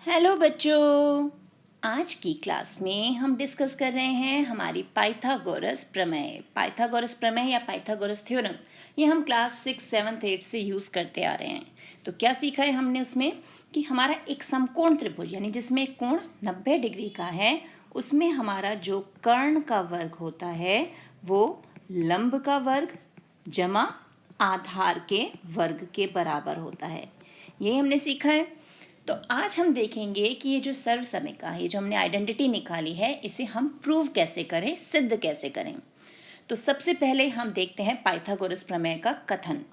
Hello बच्चों। आज की क्लास में हम डिस्कस कर रहे हैं हमारी पाइथागोरस प्रमेय या पाइथागोरस थ्योरम। ये हम क्लास 6, 7, 8 से यूज़ करते आ रहे हैं। तो क्या सीखा है हमने उसमें कि हमारा एक समकोण त्रिभुज यानी जिसमें एक कोण 90 डिग्री का है, उसमें हमारा जो कर्ण का वर्ग होता है वो लंब का वर्ग जमा आधार के वर्ग के बराबर होता है। ये हमने सीखा है। तो आज हम देखेंगे कि ये जो सर्वसमिका है, जो हमने आइडेंटिटी निकाली है, इसे हम प्रूव कैसे करें, सिद्ध कैसे करें। तो सबसे पहले हम देखते हैं पाइथागोरस प्रमेय का कथन।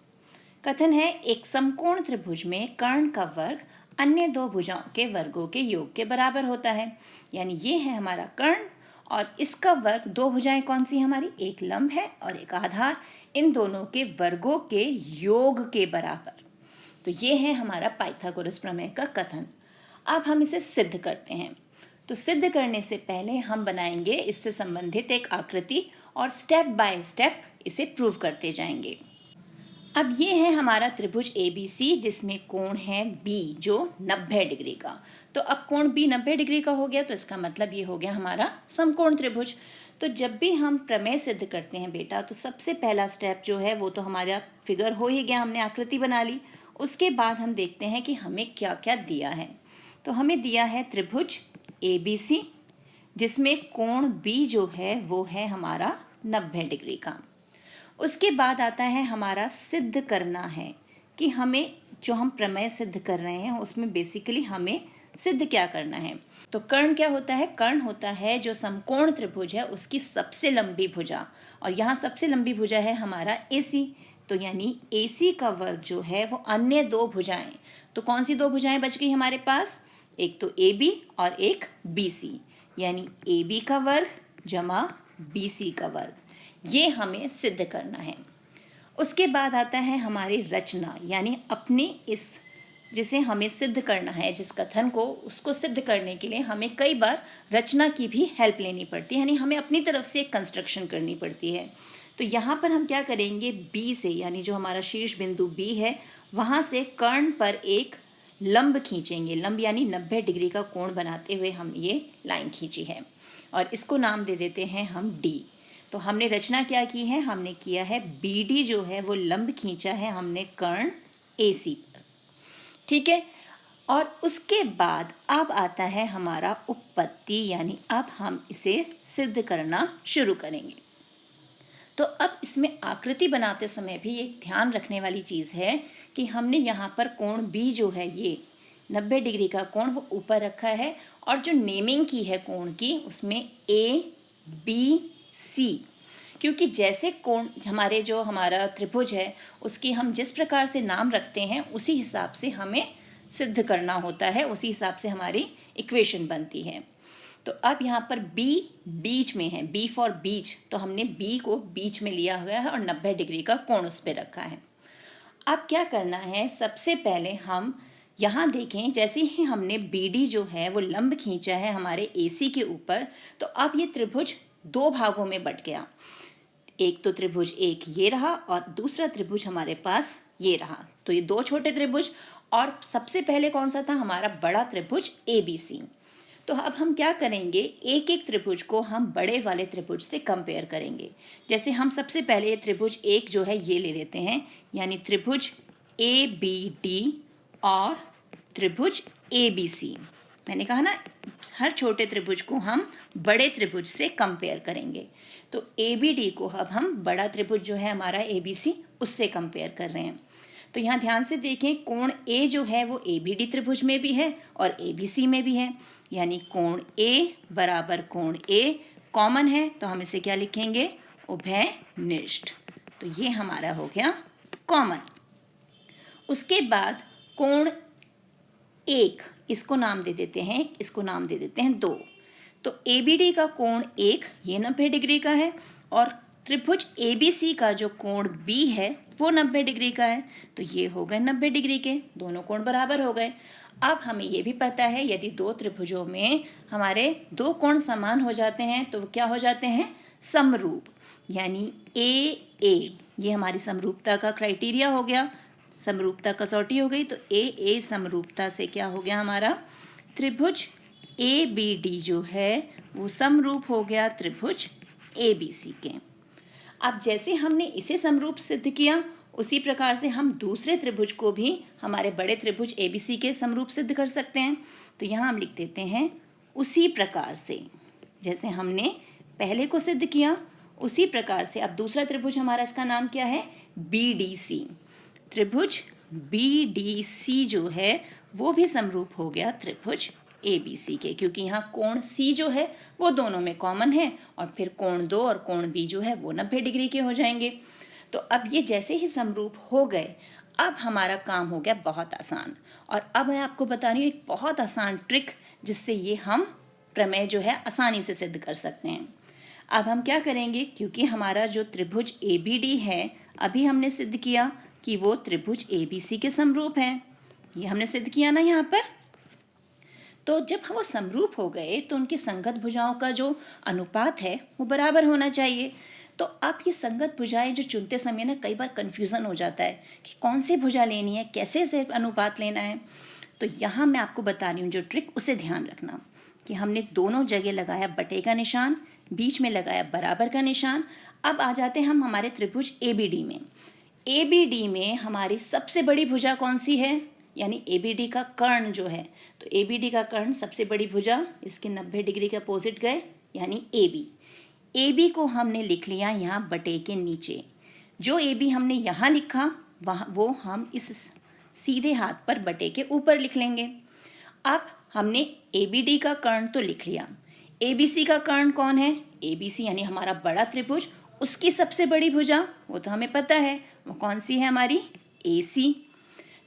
कथन है, एक समकोण त्रिभुज में कर्ण का वर्ग अन्य दो भुजाओं के वर्गों के योग के बराबर होता है। यानी ये है हमारा कर्ण और इसका वर्ग, दो भुजाएं कौन सी हमारी, एक लंब है और एक आधार, इन दोनों के वर्गों के योग के बराबर। तो ये है हमारा पाइथागोरस प्रमेय का कथन। अब हम इसे सिद्ध करते हैं। तो सिद्ध करने से पहले हम बनाएंगे इससे संबंधित एक आकृति और स्टेप बाय स्टेप इसे प्रूव करते जाएंगे। अब ये है हमारा त्रिभुज ABC जिसमें कोण है B जो 90 डिग्री का। तो अब कोण B 90 डिग्री का हो गया तो इसका मतलब ये हो गया हमारा समकोण त्रिभुज। तो जब भी हम प्रमेय सिद्ध करते हैं बेटा, तो सबसे पहला स्टेप जो है वो तो हमारा फिगर हो ही गया, हमने आकृति बना ली। उसके बाद हम देखते हैं कि हमें क्या क्या दिया है। तो हमें दिया है त्रिभुज ABC जिसमें कोण B जो है वो है हमारा 90 डिग्री का। उसके बाद आता है हमारा सिद्ध करना है कि हमें जो हम प्रमेय सिद्ध कर रहे हैं उसमें बेसिकली हमें सिद्ध क्या करना है। तो कर्ण क्या होता है, कर्ण होता है जो समकोण त्रिभुज है उसकी सबसे लंबी भुजा, और यहाँ सबसे लंबी भुजा है हमारा AC। तो यानी AC का वर्ग जो है वो अन्य दो भुजाएं, तो कौन सी दो भुजाएं बच गई हमारे पास, एक तो AB और एक BC, यानी AB का वर्ग जमा BC का वर्ग, ये हमें सिद्ध करना है। उसके बाद आता है हमारी रचना, यानी अपने इस जिसे हमें सिद्ध करना है, जिस कथन को, उसको सिद्ध करने के लिए हमें कई बार रचना की भी हेल्प लेनी पड़ती है, यानी हमें अपनी तरफ से एक कंस्ट्रक्शन करनी पड़ती है। तो यहाँ पर हम क्या करेंगे, B से, यानी जो हमारा शीर्ष बिंदु B है, वहाँ से कर्ण पर एक लंब खींचेंगे। लंब यानी 90 डिग्री का कोण बनाते हुए हम ये लाइन खींची है और इसको नाम दे देते हैं हम D। तो हमने रचना क्या की है, हमने किया है BD जो है वो लंब खींचा है हमने कर्ण AC पर, ठीक है। और उसके बाद अब आता है हमारा उपपत्ति, यानी अब हम इसे सिद्ध करना शुरू करेंगे। तो अब इसमें आकृति बनाते समय भी एक ध्यान रखने वाली चीज़ है कि हमने यहाँ पर कोण B जो है, ये 90 डिग्री का कोण, वो ऊपर रखा है, और जो नेमिंग की है कोण की उसमें ABC, क्योंकि जैसे कोण हमारे जो हमारा त्रिभुज है उसकी हम जिस प्रकार से नाम रखते हैं उसी हिसाब से हमें सिद्ध करना होता है, उसी हिसाब से हमारी इक्वेशन बनती है। तो अब यहाँ पर B बीच में है, B फॉर बीच, तो हमने B को बीच में लिया हुआ है और 90 डिग्री का कोण उस पर रखा है। अब क्या करना है, सबसे पहले हम यहाँ देखें, जैसे ही हमने BD जो है वो लंब खींचा है हमारे AC के ऊपर, तो अब ये त्रिभुज दो भागों में बट गया। एक तो त्रिभुज एक ये रहा और दूसरा त्रिभुज हमारे पास ये रहा। तो ये दो छोटे त्रिभुज, और सबसे पहले कौन सा था, हमारा बड़ा त्रिभुज ABC। तो अब हम क्या करेंगे, एक एक त्रिभुज को हम बड़े वाले त्रिभुज से कंपेयर करेंगे। जैसे हम सबसे पहले ये त्रिभुज एक जो है ये ले लेते हैं, यानी त्रिभुज ABD और त्रिभुज ABC। मैंने कहा ना, हर छोटे त्रिभुज को हम बड़े त्रिभुज से कंपेयर करेंगे। तो ABD को अब हम बड़ा त्रिभुज जो है हमारा ABC उससे कंपेयर कर रहे हैं। तो यहाँ ध्यान से देखें, कोण A जो है वो ABD त्रिभुज में भी है और ABC में भी है, यानी कोण A बराबर कोण A कॉमन है, तो हम इसे क्या लिखेंगे, उभयनिष्ठ। तो ये हमारा हो गया कॉमन। उसके बाद कोण एक, इसको नाम दे देते हैं, इसको नाम दे देते हैं 2। तो ABD का कोण 1 ये 90 डिग्री का है, और त्रिभुज ABC का जो कोण B है वो 90 डिग्री का है। तो ये हो गए 90 डिग्री के, दोनों कोण बराबर हो गए। अब हमें ये भी पता है यदि दो त्रिभुजों में हमारे दो कोण समान हो जाते हैं तो वो क्या हो जाते हैं, समरूप, यानी AA, ये हमारी समरूपता का क्राइटेरिया हो गया, समरूपता कसौटी हो गई। तो AA समरूपता से क्या हो गया हमारा, त्रिभुज ABD जो है वो समरूप हो गया त्रिभुज ABC के। अब जैसे हमने इसे समरूप सिद्ध किया उसी प्रकार से हम दूसरे त्रिभुज को भी हमारे बड़े त्रिभुज ABC के समरूप सिद्ध कर सकते हैं। तो यहाँ हम लिख देते हैं उसी प्रकार से, जैसे हमने पहले को सिद्ध किया उसी प्रकार से अब दूसरा त्रिभुज हमारा, इसका नाम क्या है, BDC। त्रिभुज BDC जो है वो भी समरूप हो गया त्रिभुज ABC के, क्योंकि यहाँ कोण C जो है वो दोनों में कॉमन है और फिर कोण 2 और कोण B जो है वो 90 डिग्री के हो जाएंगे। तो अब ये जैसे ही समरूप हो गए, अब हमारा काम हो गया बहुत आसान। और अब मैं आपको बता रही हूँ एक बहुत आसान ट्रिक जिससे ये हम प्रमेय जो है आसानी से सिद्ध कर सकते हैं। अब हम क्या करेंगे, क्योंकि हमारा जो त्रिभुज ABD है अभी हमने सिद्ध किया कि वो त्रिभुज ABC के समरूप है, ये हमने सिद्ध किया ना यहाँ पर। तो जब वो समरूप हो गए तो उनकी संगत भुजाओं का जो अनुपात है वो बराबर होना चाहिए। तो अब ये संगत भुजाएं जो चुनते समय ना कई बार कन्फ्यूज़न हो जाता है कि कौन सी भुजा लेनी है, कैसे से अनुपात लेना है। तो यहाँ मैं आपको बता रही हूँ जो ट्रिक, उसे ध्यान रखना कि हमने दोनों जगह लगाया बटे का निशान, बीच में लगाया बराबर का निशान। अब आ जाते हैं हम हमारे त्रिभुज ABD में। ABD में हमारी सबसे बड़ी भुजा कौन सी है, यानी ABD का कर्ण जो है, तो ABD का कर्ण सबसे बड़ी भुजा, इसके 90 डिग्री के अपोजिट गए यानी AB को हमने लिख लिया यहाँ बटे के नीचे। जो AB हमने यहाँ लिखा वहाँ वो हम इस सीधे हाथ पर बटे के ऊपर लिख लेंगे। अब हमने ABD का कर्ण तो लिख लिया, ABC का कर्ण कौन है, ABC यानी हमारा बड़ा त्रिभुज, उसकी सबसे बड़ी भुजा वो तो हमें पता है, वो कौन सी है, हमारी AC।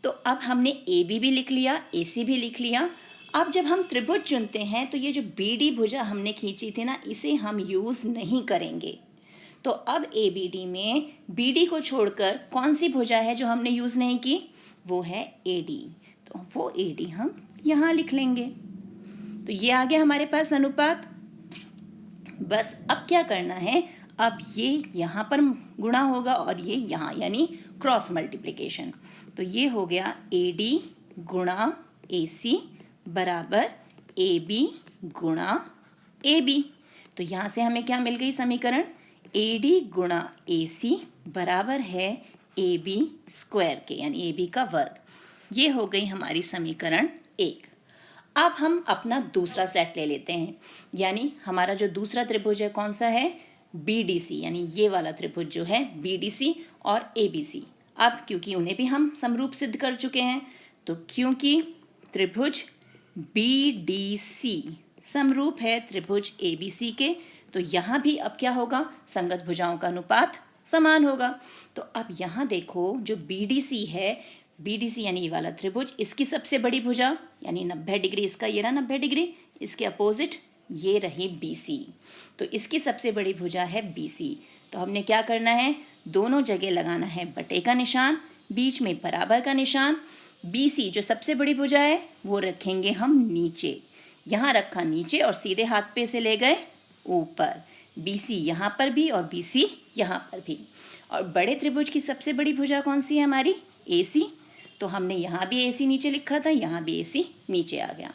तो अब हमने AB भी लिख लिया, AC भी लिख लिया। अब जब हम त्रिभुज चुनते हैं तो ये जो BD भुजा हमने खींची थी ना, इसे हम यूज़ नहीं करेंगे। तो अब ABD में BD को छोड़कर कौन सी भुजा है जो हमने यूज़ नहीं की, वो है AD। तो वो AD हम यहाँ लिख लेंगे। तो ये आ गया हमारे पास अनुपात। बस अब क्या करना है, अब ये यहाँ पर गुणा होगा और ये यहाँ, यानी क्रॉस मल्टीप्लिकेशन। तो ये हो गया AD गुणा AC बराबर AB गुणा AB। तो यहाँ से हमें क्या मिल गई समीकरण, AD गुणा AC बराबर है AB स्क्वायर के, यानी AB का वर्ग। ये हो गई हमारी समीकरण 1। अब हम अपना दूसरा सेट ले लेते हैं, यानी हमारा जो दूसरा त्रिभुज है कौन सा है, BDC, यानी ये वाला त्रिभुज जो है BDC और ABC। अब क्योंकि उन्हें भी हम समरूप सिद्ध कर चुके हैं, तो क्योंकि त्रिभुज BDC समरूप है त्रिभुज ABC के, तो यहाँ भी अब क्या होगा, संगत भुजाओं का अनुपात समान होगा। तो अब यहाँ देखो जो BDC है, BDC यानी ये वाला त्रिभुज, इसकी सबसे बड़ी भुजा यानी 90 डिग्री, इसका ये रहा 90 डिग्री, इसके अपोजिट ये रही BC, तो इसकी सबसे बड़ी भुजा है BC। तो हमने क्या करना है, दोनों जगह लगाना है बटे का निशान, बीच में बराबर का निशान। BC जो सबसे बड़ी भुजा है वो रखेंगे हम नीचे, यहाँ रखा नीचे और सीधे हाथ पे से ले गए ऊपर। BC यहाँ पर भी और BC यहाँ पर भी। और बड़े त्रिभुज की सबसे बड़ी भुजा कौन सी है, हमारी AC। तो हमने यहाँ भी AC नीचे लिखा था, यहाँ भी AC नीचे आ गया।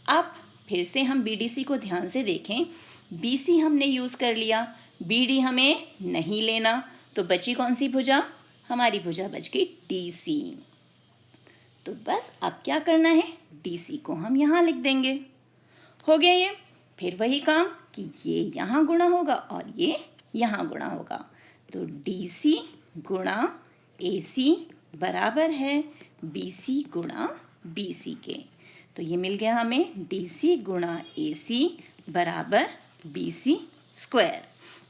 अब फिर से हम BDC को ध्यान से देखें, BC हमने यूज़ कर लिया, BD हमें नहीं लेना, तो बची कौन सी भुजा, हमारी भुजा बच गई DC। तो बस अब क्या करना है, DC को हम यहाँ लिख देंगे, हो गया ये। फिर वही काम कि ये यहाँ गुणा होगा और ये यहाँ गुणा होगा, तो DC गुणा AC बराबर है BC गुणा BC के। तो ये मिल गया हमें DC गुणा AC बराबर BC स्क्वायर,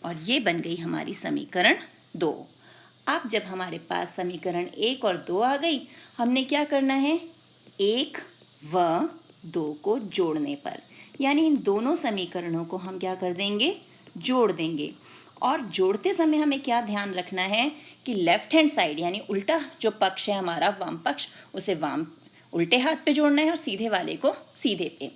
और ये बन गई हमारी समीकरण 2। अब जब हमारे पास समीकरण 1 और 2 आ गई, हमने क्या करना है, 1 व 2 को जोड़ने पर, यानी इन दोनों समीकरणों को हम क्या कर देंगे, जोड़ देंगे। और जोड़ते समय हमें क्या ध्यान रखना है कि लेफ्ट हैंड साइड यानी उल्टा जो पक्ष है हमारा वाम पक्ष, उसे वाम उल्टे हाथ पे जोड़ना है और सीधे वाले को सीधे पे।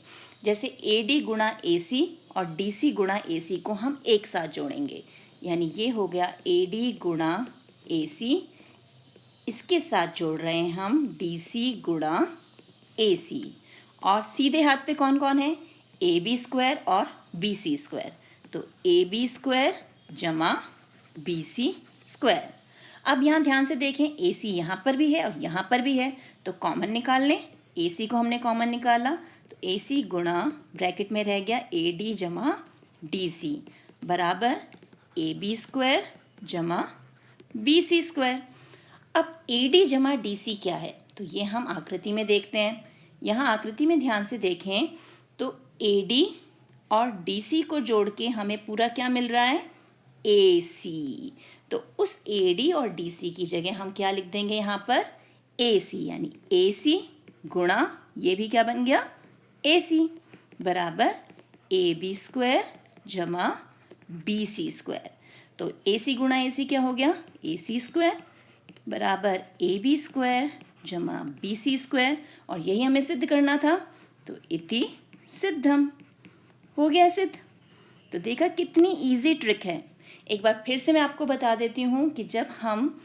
जैसे AD गुणा AC और DC गुणा AC को हम एक साथ जोड़ेंगे, यानी ये हो गया AD गुणा AC, इसके साथ जोड़ रहे हैं हम DC गुणा AC, और सीधे हाथ पे कौन कौन है, ए बी स्क्वायर और बी सी स्क्वायर। तो ए बी स्क्वायर जमा बी सी स्क्वायर। अब यहाँ ध्यान से देखें, ए सी यहाँ पर भी है और यहाँ पर भी है, तो कॉमन निकाल लें। ए सी को हमने कॉमन निकाला, तो ए सी गुणा ब्रैकेट में रह गया ए डी जमा डी सी बराबर ए बी स्क्वायर जमा बी सी स्क्वायर। अब ए डी जमा डी सी क्या है, तो ये हम आकृति में देखते हैं। यहाँ आकृति में ध्यान से देखें तो ए डी और डी सी को जोड़ के हमें पूरा क्या मिल रहा है, ए सी। तो उस ए डी और डी सी की जगह हम क्या लिख देंगे यहाँ पर, ए सी, यानी ए सी गुणा ये भी क्या बन गया, ए सी बराबर ए बी स्क्वायर जमा बी सी स्क्वायर। तो ए सी गुणा ए सी क्या हो गया, ए सी स्क्वायर बराबर ए बी स्क्वायर जमा बी सी स्क्वायर। और यही हमें सिद्ध करना था, तो इति सिद्धम, हो गया सिद्ध। तो देखा कितनी इजी ट्रिक है। एक बार फिर से मैं आपको बता देती हूँ कि जब हम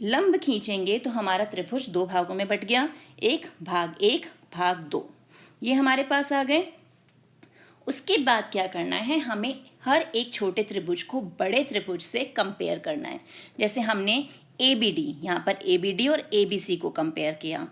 लंब खींचेंगे तो हमारा त्रिभुज दो भागों में बट गया, एक भाग दो, ये हमारे पास आ गए। उसके बाद क्या करना है, हमें हर एक छोटे त्रिभुज को बड़े त्रिभुज से कंपेयर करना है। जैसे हमने ए बी डी, यहाँ पर ए बी डी और ए बी सी को कंपेयर किया,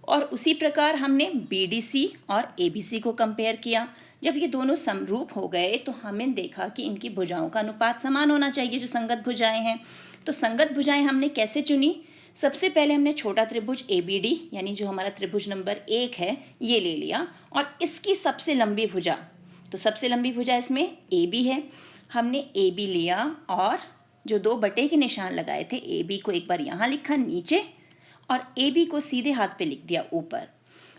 और उसी प्रकार हमने बी डी सी और ए बी सी को कंपेयर किया। जब ये दोनों समरूप हो गए तो हमें देखा कि इनकी भुजाओं का अनुपात समान होना चाहिए, जो संगत भुजाएं हैं। तो संगत भुजाएं हमने कैसे चुनी, सबसे पहले हमने छोटा त्रिभुज ए बी डी, यानी जो हमारा त्रिभुज नंबर 1 है, ये ले लिया, और इसकी सबसे लंबी भुजा, तो सबसे लंबी भुजा इसमें ए बी है, हमने ए बी लिया और जो दो बटे के निशान लगाए थे, ए बी को एक बार यहाँ लिखा नीचे और ए बी को सीधे हाथ पे लिख दिया ऊपर।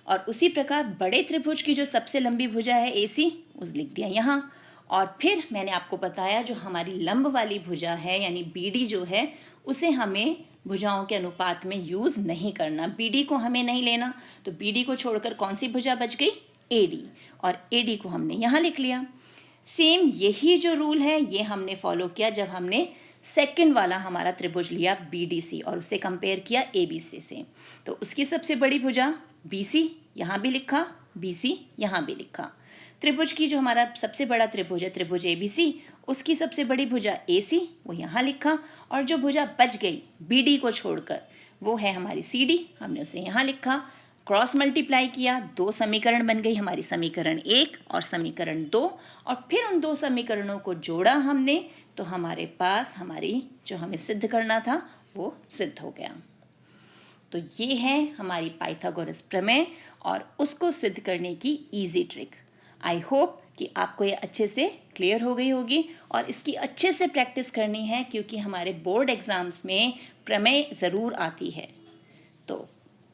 और उसी प्रकार बड़े त्रिभुज की जो सबसे लंबी भुजा है ए सी, उस लिख दिया यहाँ। और फिर मैंने आपको बताया जो हमारी लंब वाली भुजा है यानी बी डी जो है, उसे हमें भुजाओं के अनुपात में यूज़ नहीं करना, बी डी को हमें नहीं लेना। तो बी डी को छोड़कर कौन सी भुजा बच गई, ए डी, और ए डी को हमने यहाँ लिख लिया। सेम यही जो रूल है ये हमने फॉलो किया जब हमने सेकंड वाला हमारा त्रिभुज लिया बी डी सी और उससे कंपेयर किया ए बी सी से। तो उसकी सबसे बड़ी भुजा बी सी, यहाँ भी लिखा, बी सी यहाँ भी लिखा। त्रिभुज की जो हमारा सबसे बड़ा त्रिभुज है त्रिभुज ए बी सी, उसकी सबसे बड़ी भुजा ए सी, वो यहाँ लिखा। और जो भुजा बच गई बी डी को छोड़कर, वो है हमारी सी डी, हमने उसे यहाँ लिखा। क्रॉस मल्टीप्लाई किया, दो समीकरण बन गई हमारी, समीकरण 1 और समीकरण 2, और फिर उन दो समीकरणों को जोड़ा हमने, तो हमारे पास हमारी जो हमें सिद्ध करना था वो सिद्ध हो गया। तो ये है हमारी पाइथागोरस प्रमेय और उसको सिद्ध करने की इजी ट्रिक। आई होप कि आपको ये अच्छे से क्लियर हो गई होगी और इसकी अच्छे से प्रैक्टिस करनी है, क्योंकि हमारे बोर्ड एग्जाम्स में प्रमेय ज़रूर आती है। तो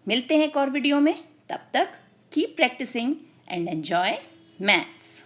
मिलते हैं एक और वीडियो में, तब तक keep practising and enjoy maths.